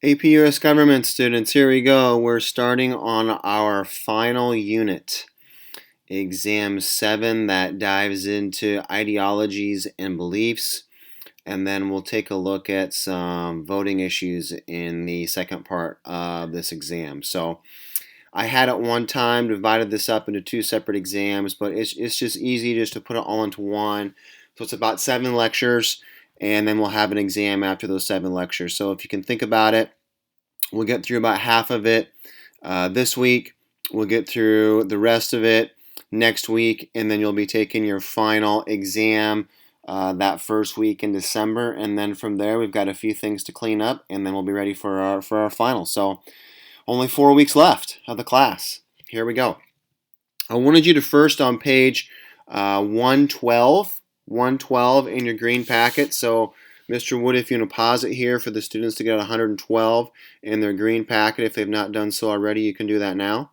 APUS government students, here we go. We're starting on our final unit, exam 7, that dives into ideologies and beliefs, and then we'll take a look at some voting issues in the second part of this exam. So I had at one time divided this up into 2 separate exams, but it's just easy just to put it all into one. So it's about 7 lectures, and then we'll have an exam after those 7 lectures. So if you can think about it, we'll get through about half of it this week. We'll get through the rest of it next week, and then you'll be taking your final exam that first week in December. And then from there, we've got a few things to clean up, and then we'll be ready for our final. So only 4 weeks left of the class. Here we go. I wanted you to first on page 112 in your green packet. So Mr. Wood, if you want to pause it here for the students to get 112 in their green packet, if they've not done so already, you can do that now.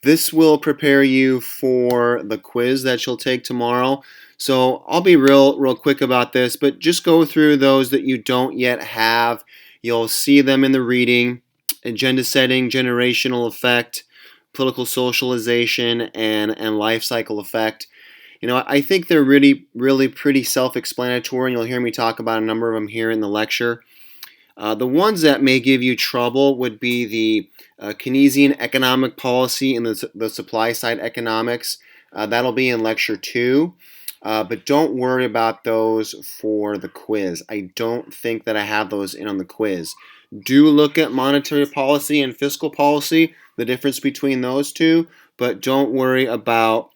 This will prepare you for the quiz that you'll take tomorrow. So I'll be real quick about this, but just go through those that you don't yet have. You'll see them in the reading: agenda setting, generational effect, political socialization, and life cycle effect. You know, I think they're really pretty self-explanatory, and you'll hear me talk about a number of them here in the lecture. The ones that may give you trouble would be the Keynesian economic policy and the supply side economics. That'll be in lecture 2. But don't worry about those for the quiz. I don't think that I have those in on the quiz. Do look at monetary policy and fiscal policy, the difference between those two, but don't worry about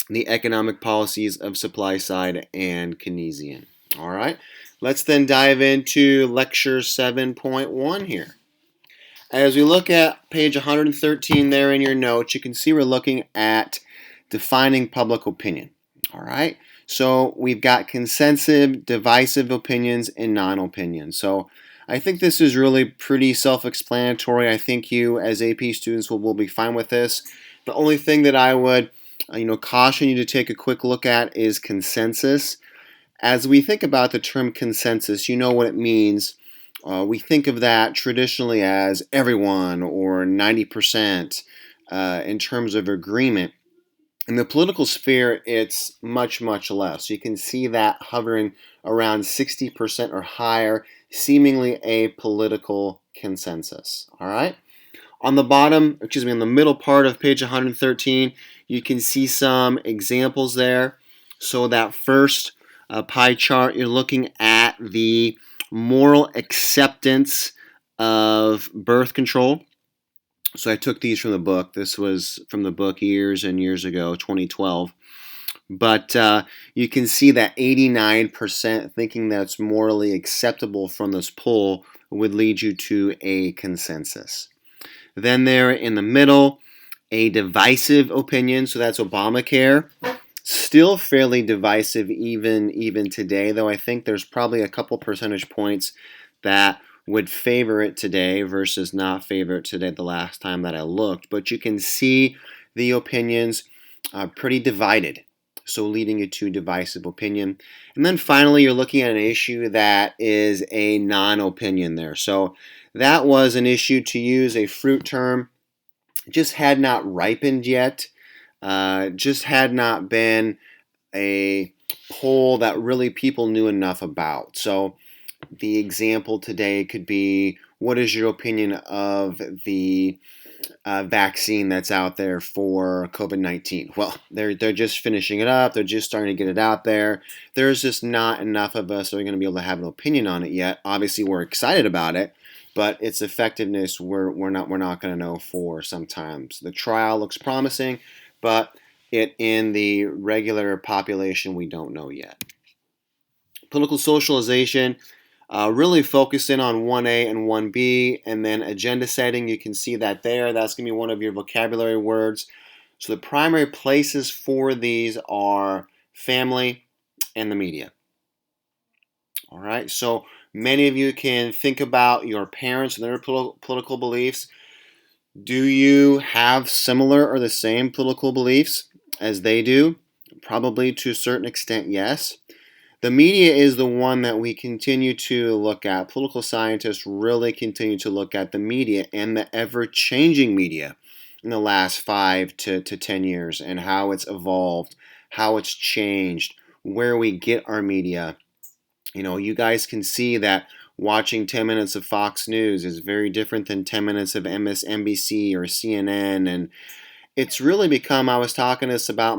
the economic policies of supply side and Keynesian. All right, let's then dive into lecture 7.1 here. As we look at page 113 there in your notes, you can see we're looking at defining public opinion. All right, so we've got consensus, divisive opinions, and non-opinion. So I think this is really pretty self-explanatory. I think you as AP students will be fine with this. The only thing that I would caution you to take a quick look at is consensus. As we think about the term consensus, you know what it means. We think of that traditionally as everyone or 90% in terms of agreement. In the political sphere, it's much less. You can see that hovering around 60% or higher, seemingly a political consensus. All right? On the middle part of page 113, you can see some examples there. So that first pie chart, you're looking at the moral acceptance of birth control. So I took these from the book. This was from the book years and years ago, 2012. But you can see that 89% thinking that's morally acceptable from this poll would lead you to a consensus. Then there in the middle, a divisive opinion, so that's Obamacare. Still fairly divisive even today, though I think there's probably a couple percentage points that would favor it today versus not favor it today the last time that I looked. But you can see the opinions pretty divided, so leading you to divisive opinion. And then finally, you're looking at an issue that is a non-opinion there. So that was an issue, to use a fruit term, just had not ripened yet, just had not been a poll that really people knew enough about. So the example today could be, what is your opinion of the vaccine that's out there for COVID-19? Well, they're just finishing it up. They're just starting to get it out there. There's just not enough of us that are going to be able to have an opinion on it yet. Obviously, we're excited about it, but its effectiveness we're not going to know for some time. So the trial looks promising, but in the regular population, we don't know yet. Political socialization. Really focused in on 1A and 1B, and then agenda setting, you can see that there. That's going to be one of your vocabulary words. So the primary places for these are family and the media. All right, so many of you can think about your parents and their political beliefs. Do you have similar or the same political beliefs as they do? Probably to a certain extent, yes. The media is the one that we continue to look at. Political scientists really continue to look at the media and the ever-changing media in the last 5 to 10 years and how it's evolved, how it's changed, where we get our media. You guys can see that watching 10 minutes of Fox News is very different than 10 minutes of MSNBC or CNN. And it's really become, I was talking this about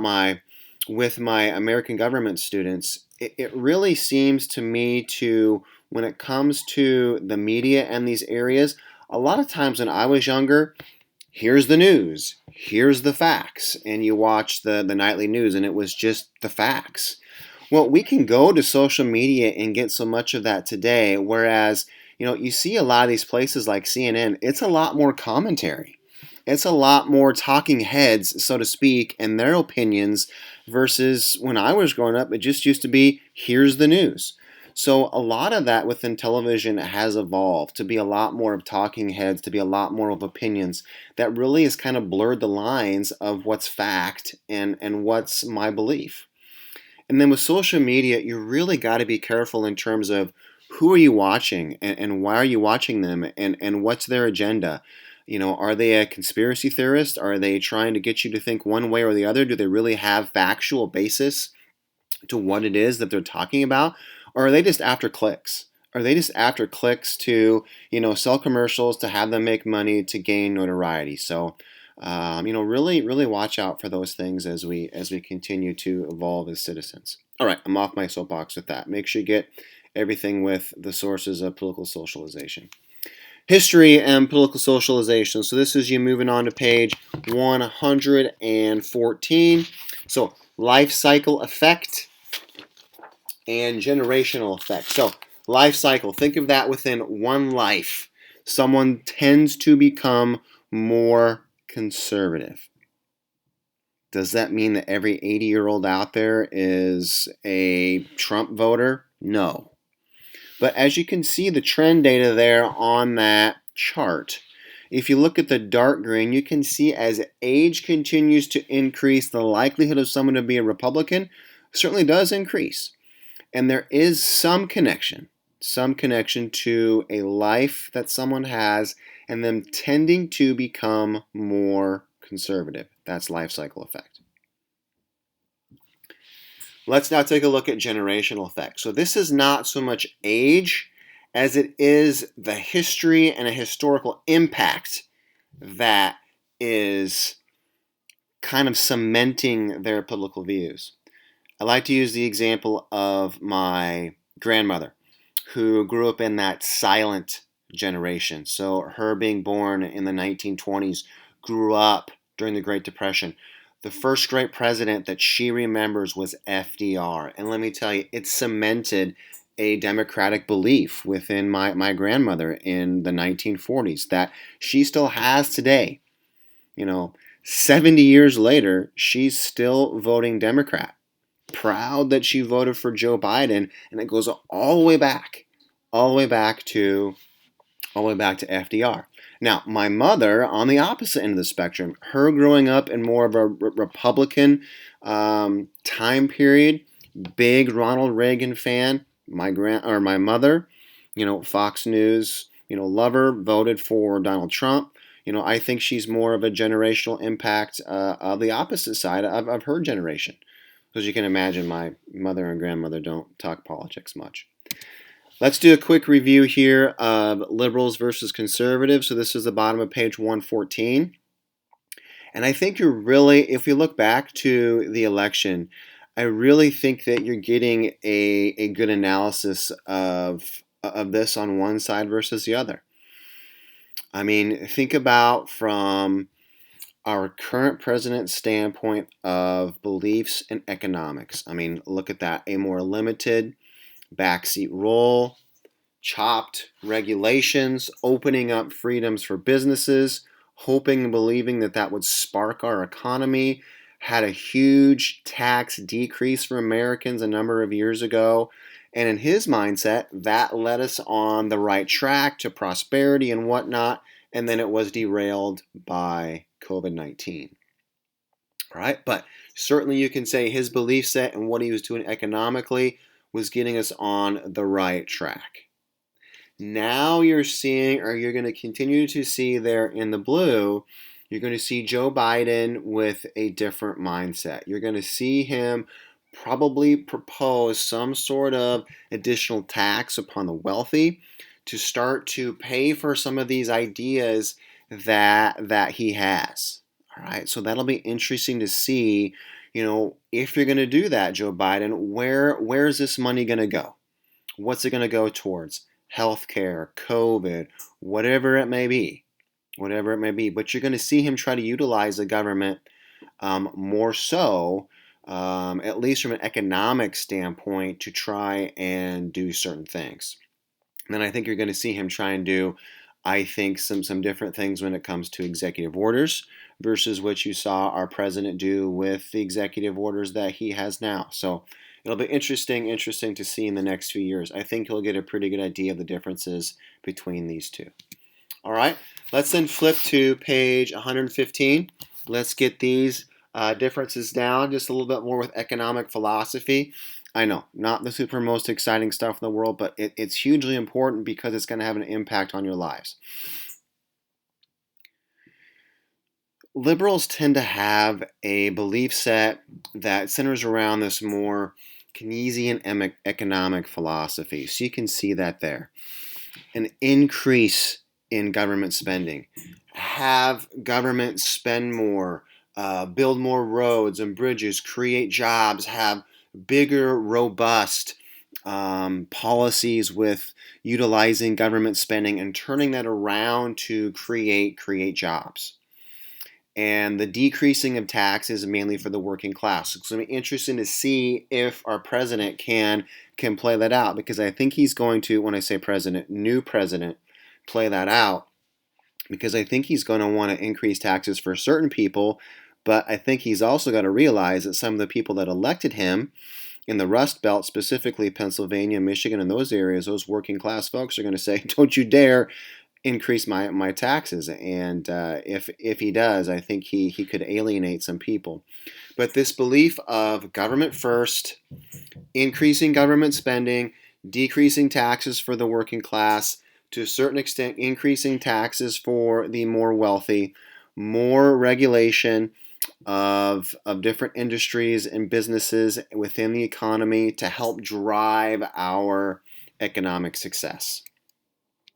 with my American government students, it really seems to me to, when it comes to the media and these areas, a lot of times when I was younger, here's the news, here's the facts, and you watch the nightly news and it was just the facts. Well, we can go to social media and get so much of that today, whereas, you see a lot of these places like CNN, it's a lot more commentary. It's a lot more talking heads, so to speak, and their opinions versus when I was growing up, it just used to be, here's the news. So a lot of that within television has evolved to be a lot more of talking heads, to be a lot more of opinions that really has kind of blurred the lines of what's fact and what's my belief. And then with social media, you really got to be careful in terms of who are you watching and why are you watching them and what's their agenda. Are they a conspiracy theorist? Are they trying to get you to think one way or the other? Do they really have factual basis to what it is that they're talking about? Or are they just after clicks? Are they just after clicks to, sell commercials, to have them make money, to gain notoriety? So, really, really watch out for those things as we continue to evolve as citizens. All right, I'm off my soapbox with that. Make sure you get everything with the sources of political socialization. History and political socialization. So this is you moving on to page 114. So life cycle effect and generational effect. So life cycle, think of that within one life. Someone tends to become more conservative. Does that mean that every 80-year-old out there is a Trump voter? No. But as you can see the trend data there on that chart, if you look at the dark green, you can see as age continues to increase, the likelihood of someone to be a Republican certainly does increase. And there is some connection to a life that someone has and them tending to become more conservative. That's life cycle effect. Let's now take a look at generational effect. So this is not so much age as it is the history and a historical impact that is kind of cementing their political views. I like to use the example of my grandmother, who grew up in that silent generation. So her being born in the 1920s, grew up during the Great Depression. The first great president that she remembers was FDR. And let me tell you, it cemented a democratic belief within my grandmother in the 1940s that she still has today. 70 years later, she's still voting Democrat. Proud that she voted for Joe Biden, and it goes all the way back to FDR. Now, my mother, on the opposite end of the spectrum, her growing up in more of a Republican time period, big Ronald Reagan fan. My mother, Fox News, lover, voted for Donald Trump. I think she's more of a generational impact of the opposite side of her generation. As you can imagine, my mother and grandmother don't talk politics much. Let's do a quick review here of liberals versus conservatives. So this is the bottom of page 114. And I think you're really, if we look back to the election, I really think that you're getting a good analysis of this on one side versus the other. I mean, think about from our current president's standpoint of beliefs in economics. I mean, look at that. A more limited backseat role, chopped regulations, opening up freedoms for businesses, hoping and believing that that would spark our economy, had a huge tax decrease for Americans a number of years ago. And in his mindset, that led us on the right track to prosperity and whatnot. And then it was derailed by COVID-19. All right, but certainly you can say his belief set and what he was doing economically was getting us on the right track. Now you're seeing, or you're going to continue to see there in the blue, you're going to see Joe Biden with a different mindset. You're going to see him probably propose some sort of additional tax upon the wealthy to start to pay for some of these ideas that he has. All right, so that'll be interesting to see, if you're going to do that, Joe Biden, where's this money going to go? What's it going to go towards? Healthcare, COVID, whatever it may be. Whatever it may be. But you're going to see him try to utilize the government more so, at least from an economic standpoint, to try and do certain things. And then I think you're going to see him try and do, I think, some different things when it comes to executive orders versus what you saw our president do with the executive orders that he has now. So it'll be interesting to see in the next few years. I think you'll get a pretty good idea of the differences between these two. All right, let's then flip to page 115. Let's get these differences down just a little bit more with economic philosophy. I know, not the super most exciting stuff in the world, but it's hugely important because it's going to have an impact on your lives. Liberals tend to have a belief set that centers around this more Keynesian economic philosophy. So you can see that there. An increase in government spending. Have government spend more, build more roads and bridges, create jobs, have bigger, robust policies with utilizing government spending and turning that around to create jobs. And the decreasing of taxes mainly for the working class. It's going to be interesting to see if our president can play that out, because I think he's going to, when I say president, new president, play that out, because I think he's going to want to increase taxes for certain people, but I think he's also got to realize that some of the people that elected him in the Rust Belt, specifically Pennsylvania, Michigan, and those areas, those working class folks are going to say, don't you dare increase my taxes. And if he does, I think he could alienate some people. But this belief of government first, increasing government spending, decreasing taxes for the working class, to a certain extent increasing taxes for the more wealthy, more regulation of different industries and businesses within the economy to help drive our economic success.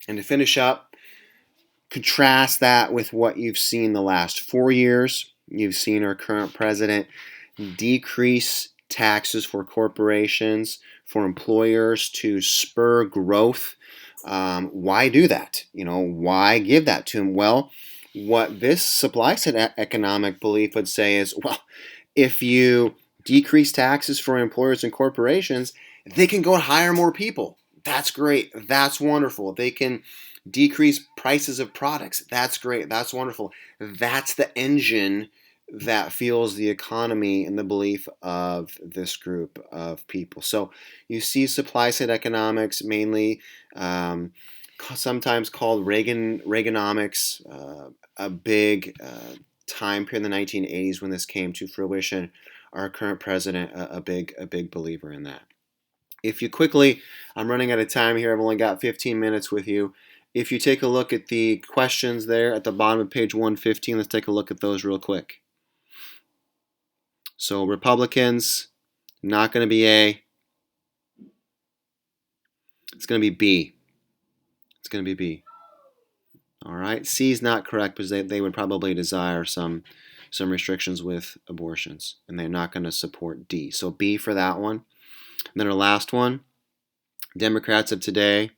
And to finish up, contrast that with what you've seen the last 4 years. You've seen our current president decrease taxes for corporations, for employers to spur growth. Why do that? Why give that to him? Well, what this supply side economic belief would say is, well, if you decrease taxes for employers and corporations, they can go and hire more people. That's great. That's wonderful. They can decrease prices of products. That's great. That's wonderful. That's the engine that fuels the economy and the belief of this group of people. So you see supply side economics, mainly sometimes called Reaganomics, a big time period in the 1980s when this came to fruition. Our current president, a big believer in that. If you quickly, I'm running out of time here, I've only got 15 minutes with you. If you take a look at the questions there at the bottom of page 115, let's take a look at those real quick. So Republicans, not going to be A. It's going to be B. It's going to be B. All right. C is not correct because they would probably desire some restrictions with abortions, and they're not going to support D. So B for that one. And then our last one, Democrats of today,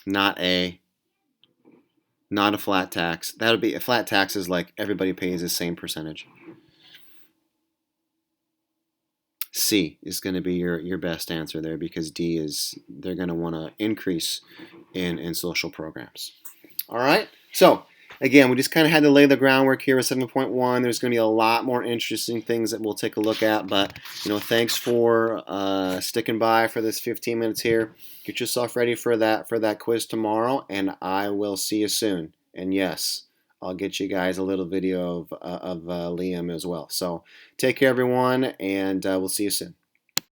not A. Not a flat tax. That would be a flat tax is like everybody pays the same percentage. C is going to be your best answer there, because D is they're going to want to increase in social programs. All right. So again, we just kind of had to lay the groundwork here with 7.1. There's going to be a lot more interesting things that we'll take a look at. But thanks for sticking by for this 15 minutes here. Get yourself ready for that quiz tomorrow, and I will see you soon. And yes, I'll get you guys a little video of Liam as well. So take care, everyone, and we'll see you soon.